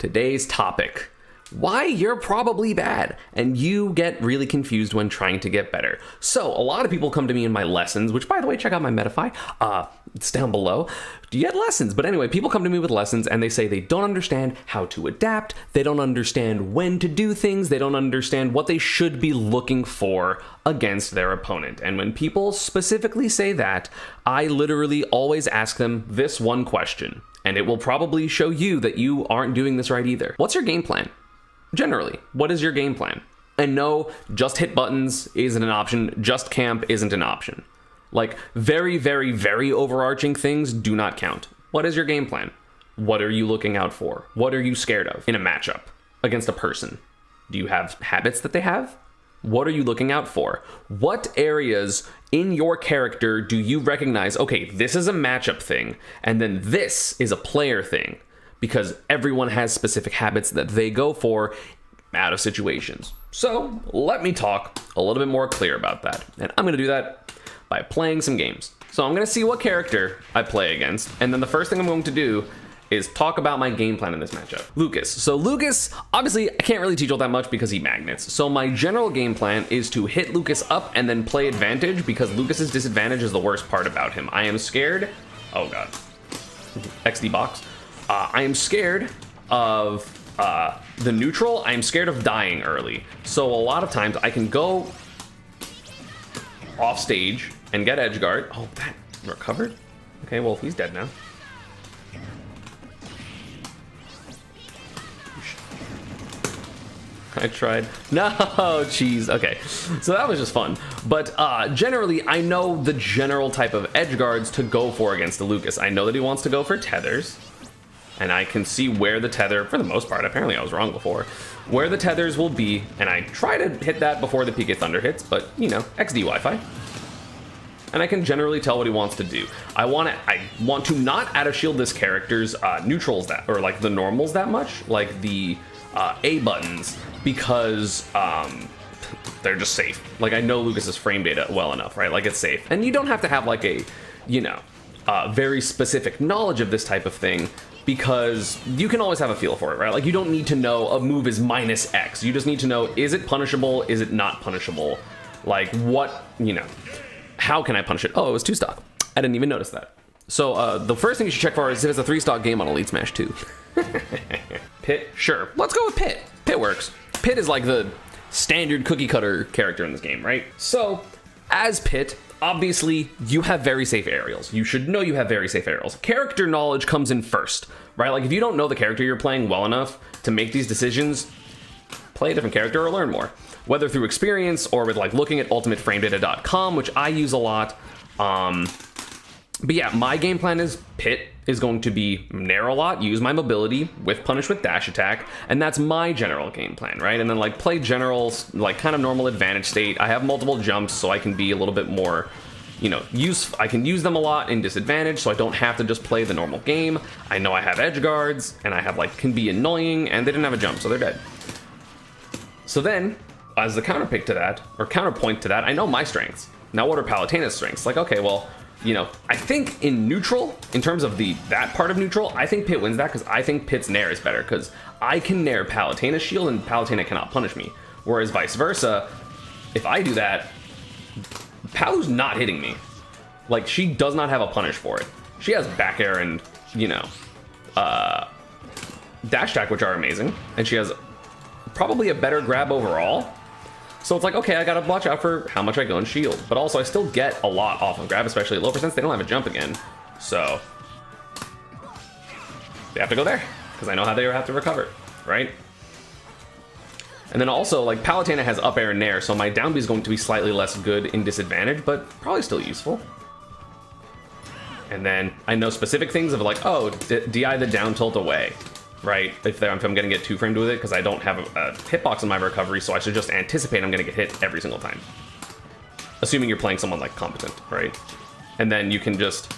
Today's topic: why you're probably bad and you get really confused when trying to get better. So a lot of people come to me in my lessons, which by the way, check out my Metafy. It's down below. You get lessons. But anyway, people come to me with lessons and they say they don't understand how to adapt. They don't understand when to do things. They don't understand what they should be looking for against their opponent. And when people specifically say that, I literally always ask them this one question, and it will probably show you that you aren't doing this right either. What's your game plan? Generally, what is your game plan? And no, just hit buttons isn't an option. Just camp isn't an option. Like, very, very, very overarching things do not count. What is your game plan? What are you looking out for? What are you scared of in a matchup against a person? Do you have habits that they have? What are you looking out for? What areas in your character do you recognize, okay, this is a matchup thing, and then this is a player thing? Because everyone has specific habits that they go for out of situations. So let me talk a little bit more clear about that. And I'm gonna do that by playing some games. So I'm gonna see what character I play against, and then the first thing I'm going to do is talk about my game plan in this matchup. Lucas. So Lucas, obviously I can't really teach all that much because he magnets. So my general game plan is to hit Lucas up and then play advantage, because Lucas's disadvantage is the worst part about him. I am scared, oh god, XD box. I am scared of the neutral. I am scared of dying early. So a lot of times I can go off stage and get edge guard. Oh, that recovered? Okay, well, he's dead now. I tried. No, jeez. Okay, so that was just fun. But generally, I know the general type of edge guards to go for against the Lucas. I know that he wants to go for tethers, and I can see where the tether, for the most part, apparently I was wrong before, where the tethers will be, and I try to hit that before the PK Thunder hits, but, you know, XD Wi-Fi. And I can generally tell what he wants to do. I want to not out of shield this character's neutrals that, or like the normals that much, like the A buttons, because they're just safe. Like, I know Lucas's frame data well enough, right? Like, it's safe. And you don't have to have like a, you know, very specific knowledge of this type of thing, because you can always have a feel for it, right? Like, you don't need to know a move is minus X. You just need to know, is it punishable? Is it not punishable? Like, what, you know, how can I punish it? Oh, it was 2-stock. I didn't even notice that. So the first thing you should check for is if it's a 3-stock game on Elite Smash 2. Pit, sure. Let's go with Pit. Pit works. Pit is like the standard cookie cutter character in this game, right? So as Pit, obviously you have very safe aerials. You should know you have very safe aerials. Character knowledge comes in first, right? Like, if you don't know the character you're playing well enough to make these decisions, play a different character or learn more. Whether through experience or with like looking at ultimateframedata.com, which I use a lot. But yeah, my game plan is Pit is going to be nair a lot, use my mobility with punish with dash attack, and that's my general game plan, right? And then like play generals, like kind of normal advantage state. I have multiple jumps, so I can be a little bit more, you know, I can use them a lot in disadvantage, so I don't have to just play the normal game. I know I have edge guards, and I have like, can be annoying, and they didn't have a jump, so they're dead. So then, as the counterpick to that, or counterpoint to that, I know my strengths. Now what are Palutena's strengths? Like, okay, well, you know, I think in neutral, in terms of that part of neutral, I think Pit wins that, because I think Pit's nair is better, because I can nair Palutena's shield and Palutena cannot punish me. Whereas vice versa, if I do that, Palu's not hitting me. Like, she does not have a punish for it. She has back air and, you know, dash attack, which are amazing, and she has probably a better grab overall. So it's like, okay, I gotta watch out for how much I go in shield, but also I still get a lot off of grab, especially at low percents. They don't have a jump again, so they have to go there, because I know how they have to recover, right? And then also, like, Palutena has up air and nair, so my down B is going to be slightly less good in disadvantage, but probably still useful. And then I know specific things of like, oh, DI the down tilt away, right? If I'm gonna get 2-framed with it, because I don't have a hitbox in my recovery, so I should just anticipate I'm gonna get hit every single time. Assuming you're playing someone like competent, right? And then you can just,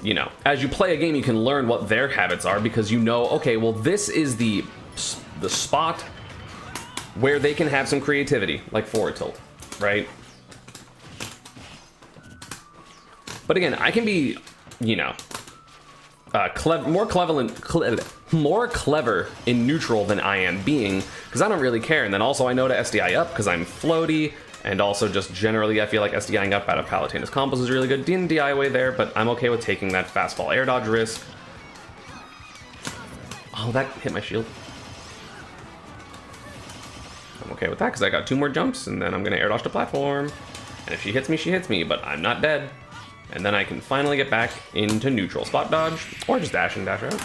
you know, as you play a game, you can learn what their habits are, because you know, okay, well, this is the spot where they can have some creativity, like forward tilt, right? But again, I can be, you know, more clever more clever in neutral than I am being, because I don't really care. And then also I know to SDI up because I'm floaty, and also just generally I feel like SDIing up out of Palutena's combos is really good. DI away there, but I'm okay with taking that fastball air dodge risk. Oh, that hit my shield. I'm okay with that because I got 2 more jumps, and then I'm gonna air dodge the platform. And if she hits me, but I'm not dead. And then I can finally get back into neutral. Spot dodge, or just dash and dash out.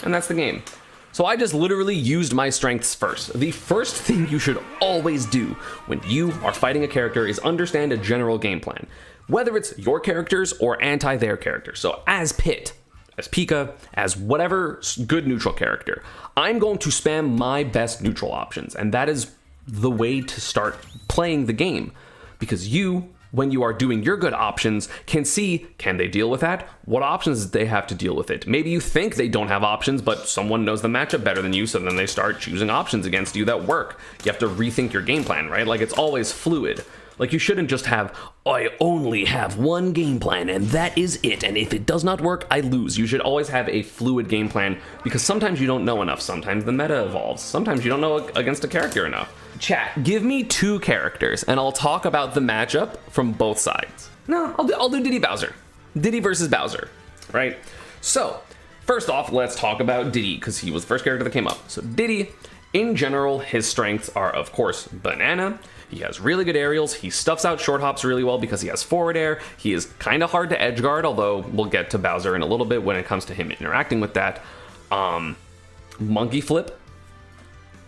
And that's the game. So I just literally used my strengths first. The first thing you should always do when you are fighting a character is understand a general game plan. Whether it's your characters or anti their characters. So as Pit, as Pika, as whatever good neutral character, I'm going to spam my best neutral options. And that is the way to start playing the game. Because you, when you are doing your good options, can see, can they deal with that? What options do they have to deal with it? Maybe you think they don't have options, but someone knows the matchup better than you, so then they start choosing options against you that work. You have to rethink your game plan, right? Like, it's always fluid. Like, you shouldn't just have, I only have one game plan, and that is it, and if it does not work, I lose. You should always have a fluid game plan, because sometimes you don't know enough. Sometimes the meta evolves. Sometimes you don't know against a character enough. Chat, give me 2 characters, and I'll talk about the matchup from both sides. No, I'll do Diddy Bowser. Diddy versus Bowser, right? So, first off, let's talk about Diddy, because he was the first character that came up. So Diddy, in general, his strengths are, of course, banana. He has really good aerials. He stuffs out short hops really well because he has forward air. He is kind of hard to edge guard, although we'll get to Bowser in a little bit when it comes to him interacting with that. Monkey flip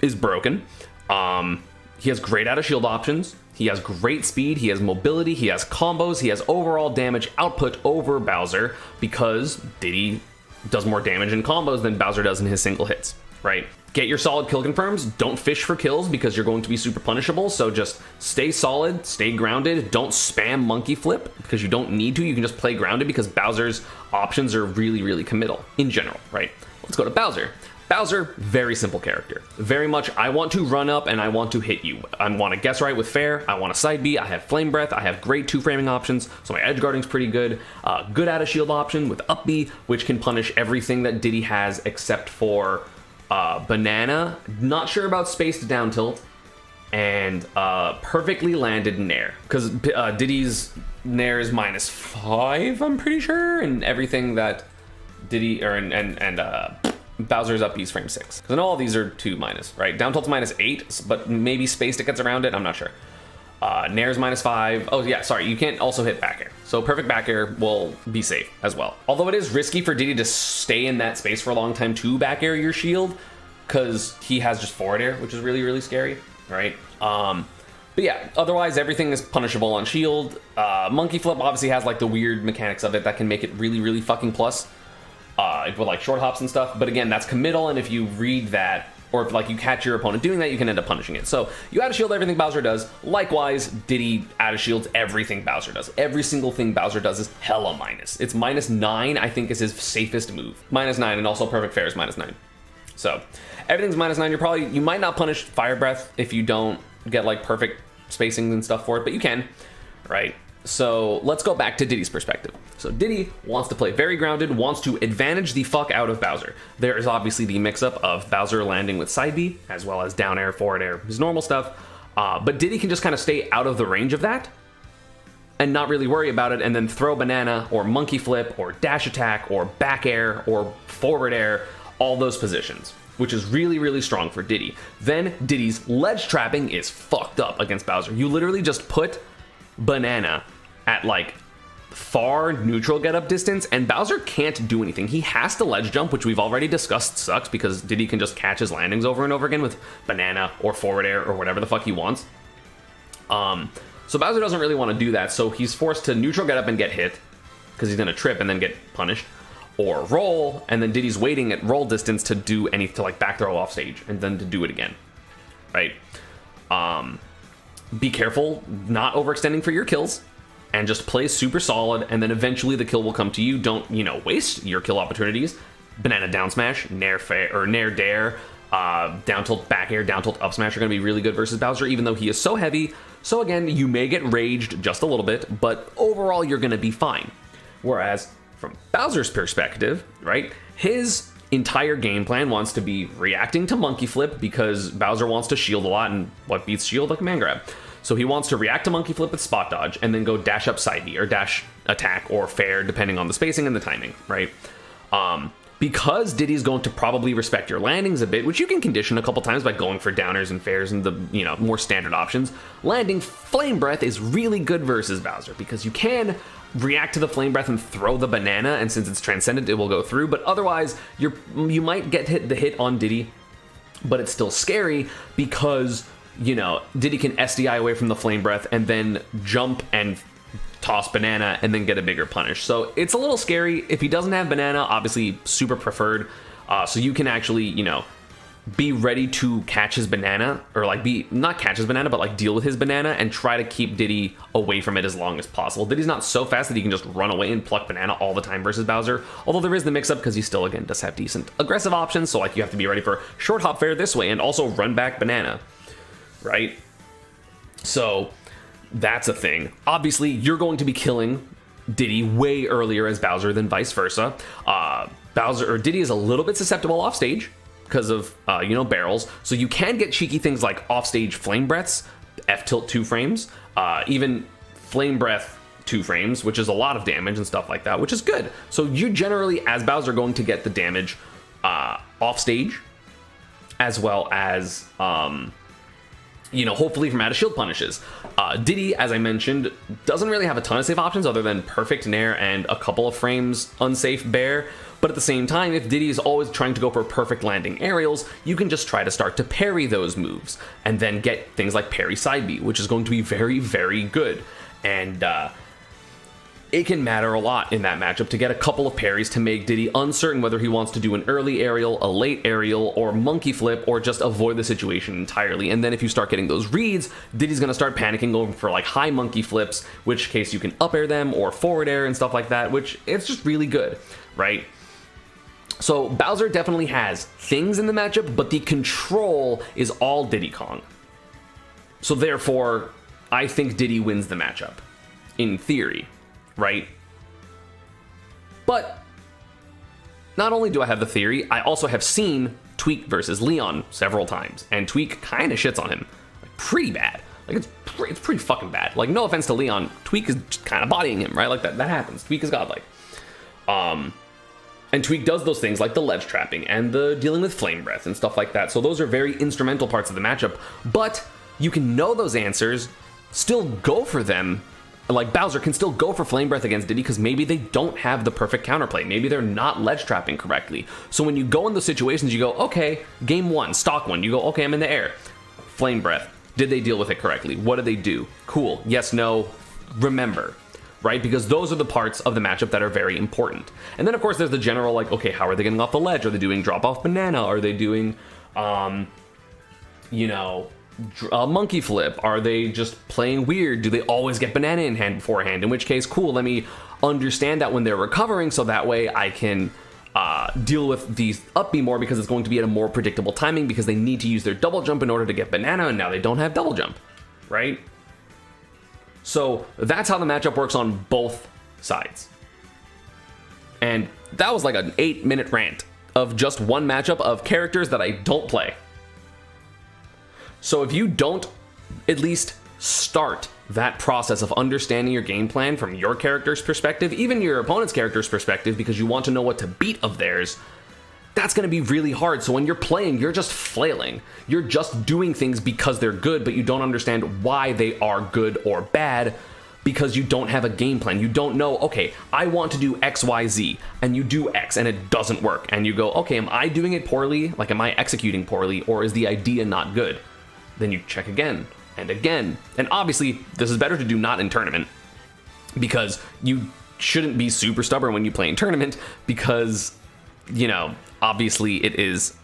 is broken. He has great out of shield options. He has great speed. He has mobility. He has combos. He has overall damage output over Bowser because Diddy does more damage in combos than Bowser does in his single hits, right? Get your solid kill confirms. Don't fish for kills because you're going to be super punishable. So just stay solid, stay grounded. Don't spam monkey flip because you don't need to. You can just play grounded because Bowser's options are really, really committal in general, right? Let's go to Bowser. Bowser, very simple character. Very much, I want to run up and I want to hit you. I want to guess right with fair. I want to side B. I have flame breath. I have great 2-framing options, so my edge guarding's pretty good. Good out of shield option with up B, which can punish everything that Diddy has except for banana. Not sure about spaced down tilt. And perfectly landed nair. Because Diddy's nair is -5, I'm pretty sure, and everything that Diddy, Bowser's up B's frame 6. Because I know all these are 2-, right? Down tilt's -8, but maybe spaced it gets around it, I'm not sure. Nair's -5. Oh yeah, sorry, you can't also hit back air. So perfect back air will be safe as well. Although it is risky for Diddy to stay in that space for a long time to back air your shield, because he has just forward air, which is really, really scary, right? But yeah, otherwise everything is punishable on shield. Monkey flip obviously has like the weird mechanics of it that can make it really, really fucking plus. With like short hops and stuff, but again, that's committal, and if you read that, or if like you catch your opponent doing that, you can end up punishing it. So you out of shield everything Bowser does. Likewise, Diddy out of shields everything Bowser does. Every single thing Bowser does is hella minus. It's -9, I think, is his safest move. -9, and also perfect fair is -9. So everything's -9. You might not punish fire breath if you don't get like perfect spacings and stuff for it, but you can, right? So let's go back to Diddy's perspective. So Diddy wants to play very grounded, wants to advantage the fuck out of Bowser. There is obviously the mix-up of Bowser landing with side B, as well as down air, forward air, his normal stuff. But Diddy can just kind of stay out of the range of that and not really worry about it, and then throw banana or monkey flip or dash attack or back air or forward air, all those positions, which is really, really strong for Diddy. Then Diddy's ledge trapping is fucked up against Bowser. You literally just put banana at like far neutral get up distance, and Bowser can't do anything. He has to ledge jump, which we've already discussed sucks, because Diddy can just catch his landings over and over again with banana or forward air or whatever the fuck he wants. So Bowser doesn't really want to do that, so he's forced to neutral get up and get hit because he's gonna trip and then get punished, or roll, and then Diddy's waiting at roll distance to do to like back throw off stage and then to do it again, right? Be careful not overextending for your kills, and just play super solid, and then eventually the kill will come to you. Don't, waste your kill opportunities. Banana down smash, nair fair, or nair dare, down tilt back air, down tilt up smash are going to be really good versus Bowser, even though he is so heavy. So again, you may get raged just a little bit, but overall you're going to be fine. Whereas from Bowser's perspective, right, his entire game plan wants to be reacting to monkey flip because Bowser wants to shield a lot, and what beats shield? A command grab. So he wants to react to monkey flip with spot dodge and then go dash up side B or dash attack or fair depending on the spacing and the timing, right? Because Diddy's going to probably respect your landings a bit, which you can condition a couple times by going for downers and fairs and the, you know, more standard options. Landing Flame Breath is really good versus Bowser because you can react to the Flame Breath and throw the banana, and since it's transcendent, it will go through. But otherwise, you might get the hit on Diddy, but it's still scary because, you know, Diddy can SDI away from the Flame Breath and then jump and toss banana and then get a bigger punish. So it's a little scary. If he doesn't have banana, obviously super preferred. So you can actually, you know, be ready to catch his banana, or like not catch his banana, but like deal with his banana and try to keep Diddy away from it as long as possible. Diddy's not so fast that he can just run away and pluck banana all the time versus Bowser. Although there is the mix up because he still, again, does have decent aggressive options. So like you have to be ready for short hop fair this way and also run back banana, right? So that's a thing. Obviously, you're going to be killing Diddy way earlier as Bowser than vice versa. Diddy is a little bit susceptible off stage because of, you know, barrels. So you can get cheeky things like off stage flame breaths, F tilt 2 frames, even flame breath 2 frames, which is a lot of damage and stuff like that, which is good. So you generally, as Bowser, are going to get the damage off stage, as well as, you know, hopefully from out of shield punishes. Diddy, as I mentioned, doesn't really have a ton of safe options other than perfect nair and a couple of frames unsafe bear. But at the same time, if Diddy is always trying to go for perfect landing aerials, you can just try to start to parry those moves and then get things like parry side B, which is going to be very, very good. And it can matter a lot in that matchup to get a couple of parries to make Diddy uncertain whether he wants to do an early aerial, a late aerial, or monkey flip, or just avoid the situation entirely. And then if you start getting those reads, Diddy's going to start panicking, going for like high monkey flips, which case you can up air them or forward air and stuff like that, which it's just really good, right? So Bowser definitely has things in the matchup, but the control is all Diddy Kong. So therefore, I think Diddy wins the matchup, in theory. Right? But not only do I have the theory, I also have seen Tweak versus Leon several times, and Tweak kind of shits on him, like pretty bad. Like it's pretty fucking bad. Like no offense to Leon, Tweak is just kind of bodying him, right? Like that happens. Tweak is godlike. And Tweak does those things like the ledge trapping and the dealing with flame breath and stuff like that. So those are very instrumental parts of the matchup. But you can know those answers, still go for them. Like Bowser can still go for Flame Breath against Diddy because maybe they don't have the perfect counterplay. Maybe they're not ledge trapping correctly. So when you go in those situations, you go, okay, game 1, stock 1. You go, okay, I'm in the air. Flame Breath. Did they deal with it correctly? What did they do? Cool. Yes, no. Remember. Right? Because those are the parts of the matchup that are very important. And then, of course, there's the general, like, okay, how are they getting off the ledge? Are they doing drop-off banana? Are they doing, you know, monkey flip? Are they just playing weird? Do they always get banana in hand beforehand? In which case, cool, let me understand that when they're recovering so that way I can deal with these up B more because it's going to be at a more predictable timing because they need to use their double jump in order to get banana and now they don't have double jump, right? So that's how the matchup works on both sides. And that was like an 8-minute rant of just one matchup of characters that I don't play. So if you don't at least start that process of understanding your game plan from your character's perspective, even your opponent's character's perspective, because you want to know what to beat of theirs, that's going to be really hard. So when you're playing, you're just flailing. You're just doing things because they're good, but you don't understand why they are good or bad because you don't have a game plan. You don't know, okay, I want to do X, Y, Z, and you do X and it doesn't work. And you go, okay, am I doing it poorly? Like, am I executing poorly? Or is the idea not good? Then you check again and again. And obviously, this is better to do not in tournament because you shouldn't be super stubborn when you play in tournament because, you know, obviously it is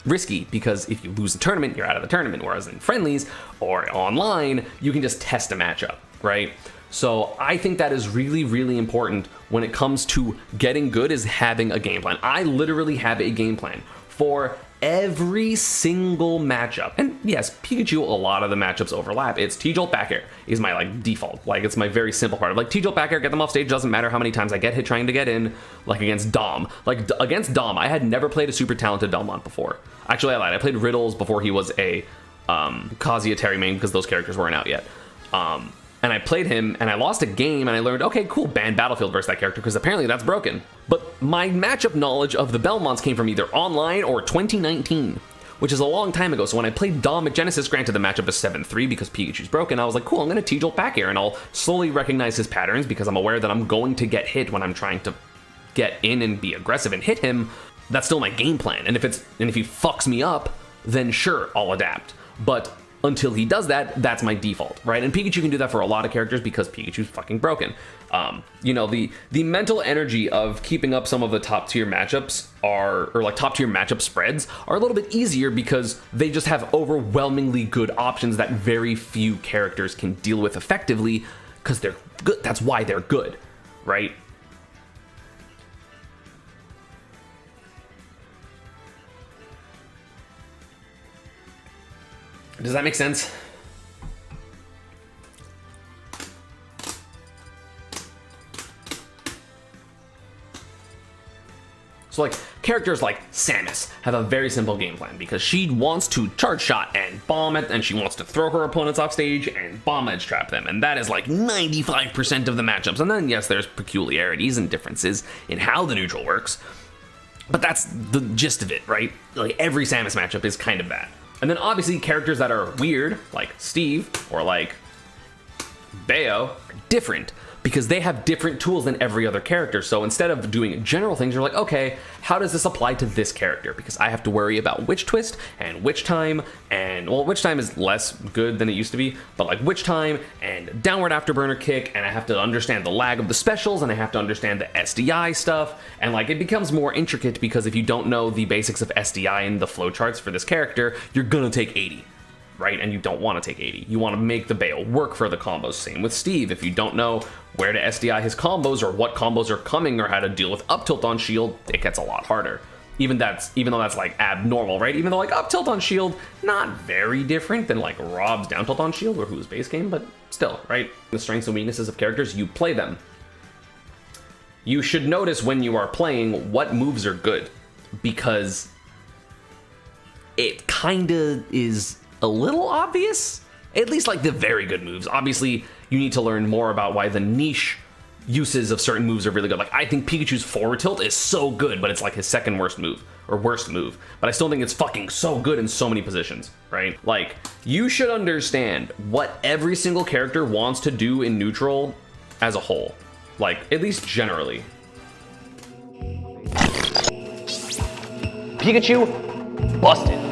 risky because if you lose a tournament, you're out of the tournament. Whereas in friendlies or online, you can just test a matchup, right? So I think that is really, really important when it comes to getting good is having a game plan. I literally have a game plan for every single matchup, and yes, Pikachu, a lot of the matchups overlap. It's T-Jolt back air is my like default. Like it's my very simple part of like T-Jolt back air, get them off stage, doesn't matter how many times I get hit trying to get in, like against Dom. Like against Dom, I had never played a super talented Belmont before. Actually, I lied. I played Riddles before he was a Kazuya Terry main because those characters weren't out yet. And I played him, and I lost a game, and I learned, okay, cool, ban Battlefield versus that character, because apparently that's broken. But my matchup knowledge of the Belmonts came from either online or 2019, which is a long time ago. So when I played Dom at Genesis, granted the matchup is 7-3 because Pikachu's broken, I was like, cool, I'm going to T-Jolt back air, and I'll slowly recognize his patterns because I'm aware that I'm going to get hit when I'm trying to get in and be aggressive and hit him. That's still my game plan, and if he fucks me up, then sure, I'll adapt. But until he does that, that's my default, right? And Pikachu can do that for a lot of characters because Pikachu's fucking broken. You know, the mental energy of keeping up some of the top tier matchups or like top tier matchup spreads are a little bit easier because they just have overwhelmingly good options that very few characters can deal with effectively because they're good. That's why they're good, right? Does that make sense? So like characters like Samus have a very simple game plan because she wants to charge shot and bomb it, and she wants to throw her opponents off stage and bomb edge trap them, and that is like 95% of the matchups. And then yes, there's peculiarities and differences in how the neutral works, but that's the gist of it, right? Like every Samus matchup is kind of that. And then obviously characters that are weird, like Steve or like Bayo, are different because they have different tools than every other character. So instead of doing general things, you're like, okay, how does this apply to this character? Because I have to worry about which twist and which time, and well, which time is less good than it used to be, but like which time and downward afterburner kick, and I have to understand the lag of the specials, and I have to understand the SDI stuff, and like it becomes more intricate because if you don't know the basics of SDI and the flowcharts for this character, you're gonna take 80. Right? And you don't want to take 80. You want to make the Bayo work for the combos. Same with Steve. If you don't know where to SDI his combos or what combos are coming or how to deal with up tilt on shield, it gets a lot harder. Even though that's like abnormal, right? Even though like up tilt on shield, not very different than like Rob's down tilt on shield or who's base game, but still, right? The strengths and weaknesses of characters, you play them. You should notice when you are playing what moves are good, because it kinda is a little obvious, at least like the very good moves. Obviously, you need to learn more about why the niche uses of certain moves are really good. Like I think Pikachu's forward tilt is so good, but it's like his second worst move or worst move. But I still think it's fucking so good in so many positions, right? Like you should understand what every single character wants to do in neutral as a whole, like at least generally. Pikachu busted.